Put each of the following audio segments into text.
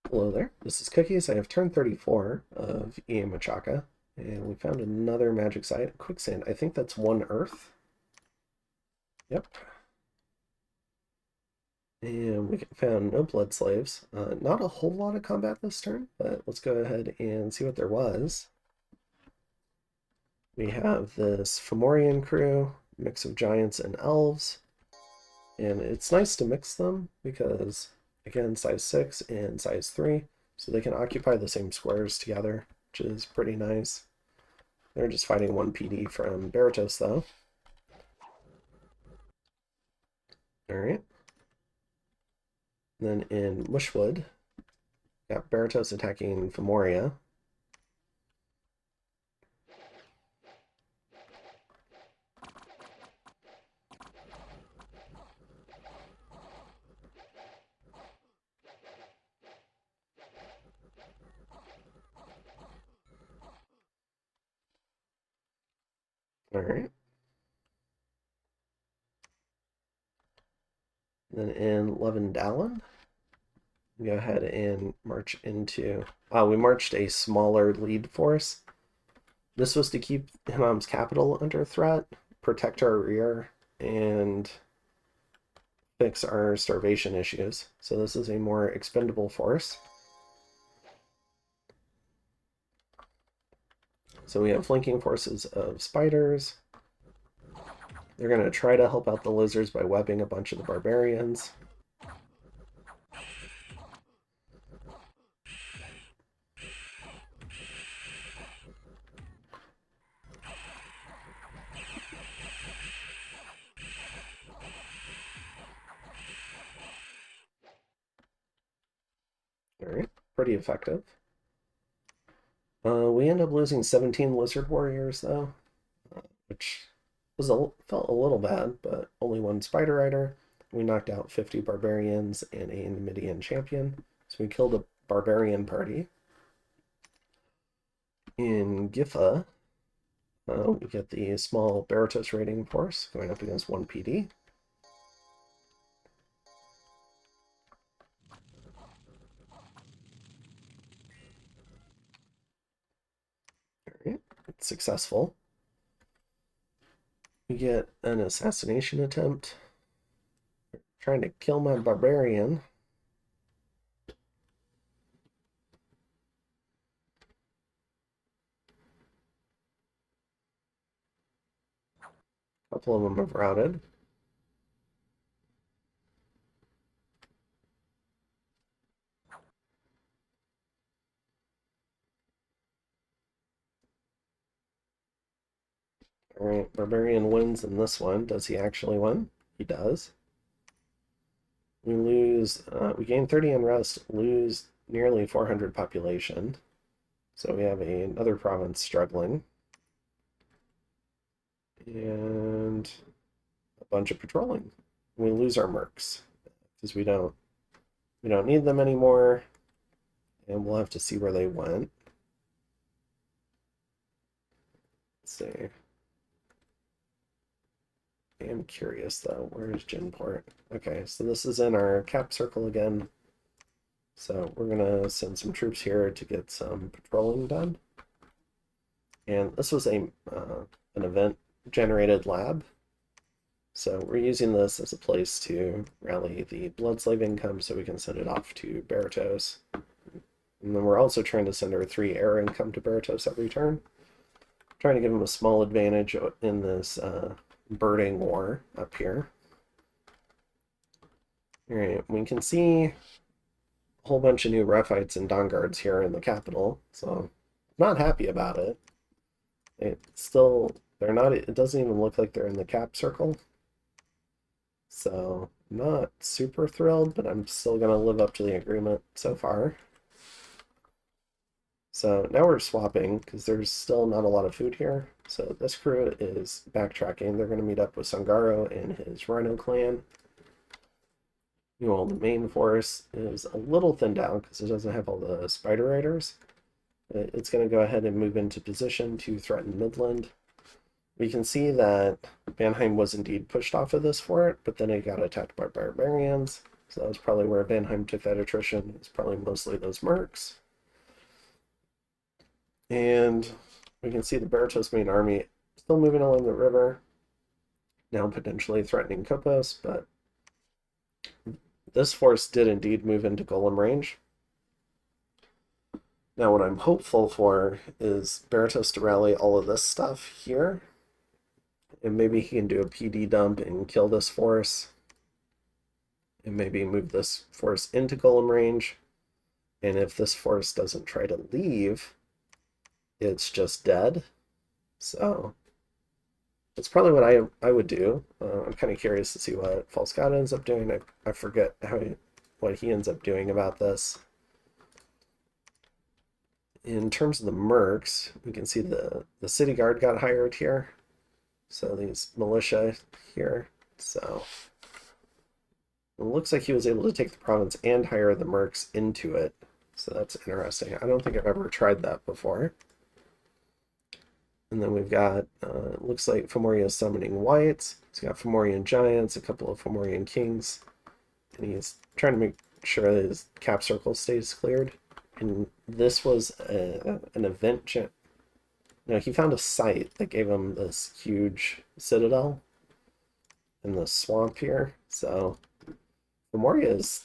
Hello there, this is Cookies. I have turn 34 of EA Machaka, and we found another magic site, quicksand. I think that's one earth. Yep. And we found no blood slaves. Not a whole lot of combat this turn, but let's go ahead and see what there was. We have this Fomorian crew, mix of giants and elves, and it's nice to mix them because, again, size 6 and size 3, so they can occupy the same squares together, which is pretty nice. They're just fighting one PD from Berytos, though. Alright. Then in Mushwood, got Berytos attacking Femoria. Alright. Then in Levendalen, go ahead and march into... we marched a smaller lead force. This was to keep Himmam's capital under threat, protect our rear, and fix our starvation issues. So this is a more expendable force. So we have flanking forces of spiders. They're going to try to help out the lizards by webbing a bunch of the barbarians. Alright, pretty effective. We end up losing 17 lizard warriors, though, which felt a little bad, but only one spider rider. We knocked out 50 barbarians and a Numidian champion, so we killed a barbarian party. In Gifa, we get the small Berytos raiding force going up against one PD. Alright, it's successful. We get an assassination attempt. Trying to kill my barbarian. A couple of them have routed. Alright, barbarian wins in this one. Does he actually win? He does. We lose, we gain 30 unrest, lose nearly 400 population. So we have another province struggling. And a bunch of patrolling. We lose our mercs because we don't need them anymore. And we'll have to see where they went. Let's see. I am curious though, where's Jinport? Okay, so this is in our cap circle again. So we're gonna send some troops here to get some patrolling done. And this was an event generated lab. So we're using this as a place to rally the blood slave income so we can send it off to Berytos. And then we're also trying to send our 3 air income to Berytos every turn. Trying to give him a small advantage in this birding war up here. Alright, we can see a whole bunch of new Rephites and Dawnguards here in the capital, so not happy about it. They're not, it doesn't even look like they're in the cap circle. So, not super thrilled, but I'm still going to live up to the agreement so far. So now we're swapping because there's still not a lot of food here. So this crew is backtracking. They're going to meet up with Sangaro and his Rhino clan. The main force is a little thinned out because it doesn't have all the spider riders. It's going to go ahead and move into position to threaten Midland. We can see that Vanheim was indeed pushed off of this fort, but then it got attacked by barbarians. So that was probably where Vanheim took that attrition. It's probably mostly those mercs. And we can see the Berytos main army still moving along the river, now potentially threatening Kopos, but this force did indeed move into Golem range. Now what I'm hopeful for is Berytos to rally all of this stuff here, and maybe he can do a PD dump and kill this force, and maybe move this force into Golem range, and if this force doesn't try to leave, it's just dead. So that's probably what I would do. I'm kind of curious to see what False God ends up doing. I forget what he ends up doing about this. In terms of the mercs, we can see the city guard got hired here. So these militia here. So it looks like he was able to take the province and hire the mercs into it. So that's interesting. I don't think I've ever tried that before. And then we've got, it looks like Fomoria's summoning whites. He's got Fomorian giants, a couple of Fomorian kings. And he's trying to make sure that his cap circle stays cleared. And this was an event. No, he found a site that gave him this huge citadel in the swamp here. So Fomoria's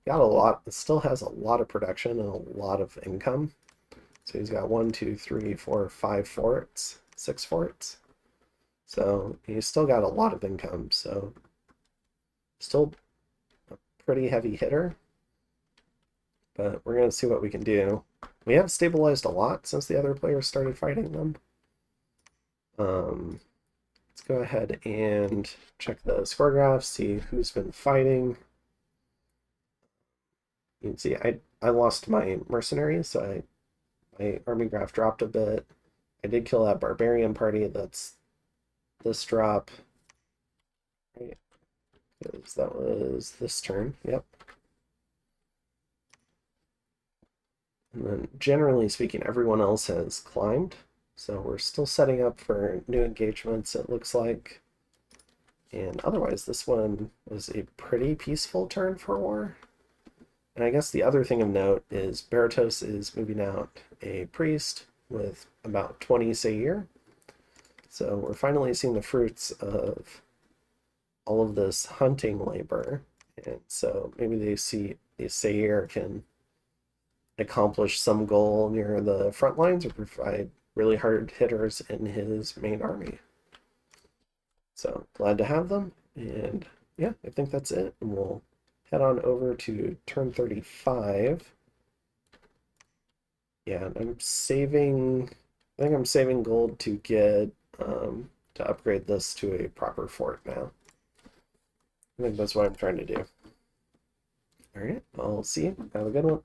got a lot, still has a lot of production and a lot of income. So he's got 1, 2, 3, 4, 5 forts, 6 forts. So he's still got a lot of income. So still a pretty heavy hitter. But we're going to see what we can do. We have stabilized a lot since the other players started fighting them. Let's go ahead and check the score graphs, see who's been fighting. You can see I lost my mercenaries, so my army graph dropped a bit. I did kill that barbarian party. That's this drop. Right. Because that was this turn. Yep. And then generally speaking, everyone else has climbed. So we're still setting up for new engagements, it looks like. And otherwise, this one was a pretty peaceful turn for war. And I guess the other thing of note is Berytos is moving out a priest with about 20 Seir. So we're finally seeing the fruits of all of this hunting labor. And so maybe they see a Seir can accomplish some goal near the front lines or provide really hard hitters in his main army. So glad to have them. And yeah, I think that's it. And we'll head on over to turn 35. Yeah, I'm saving, I think I'm saving gold to get, to upgrade this to a proper fort now. I think that's what I'm trying to do. All right, I'll see you. Have a good one.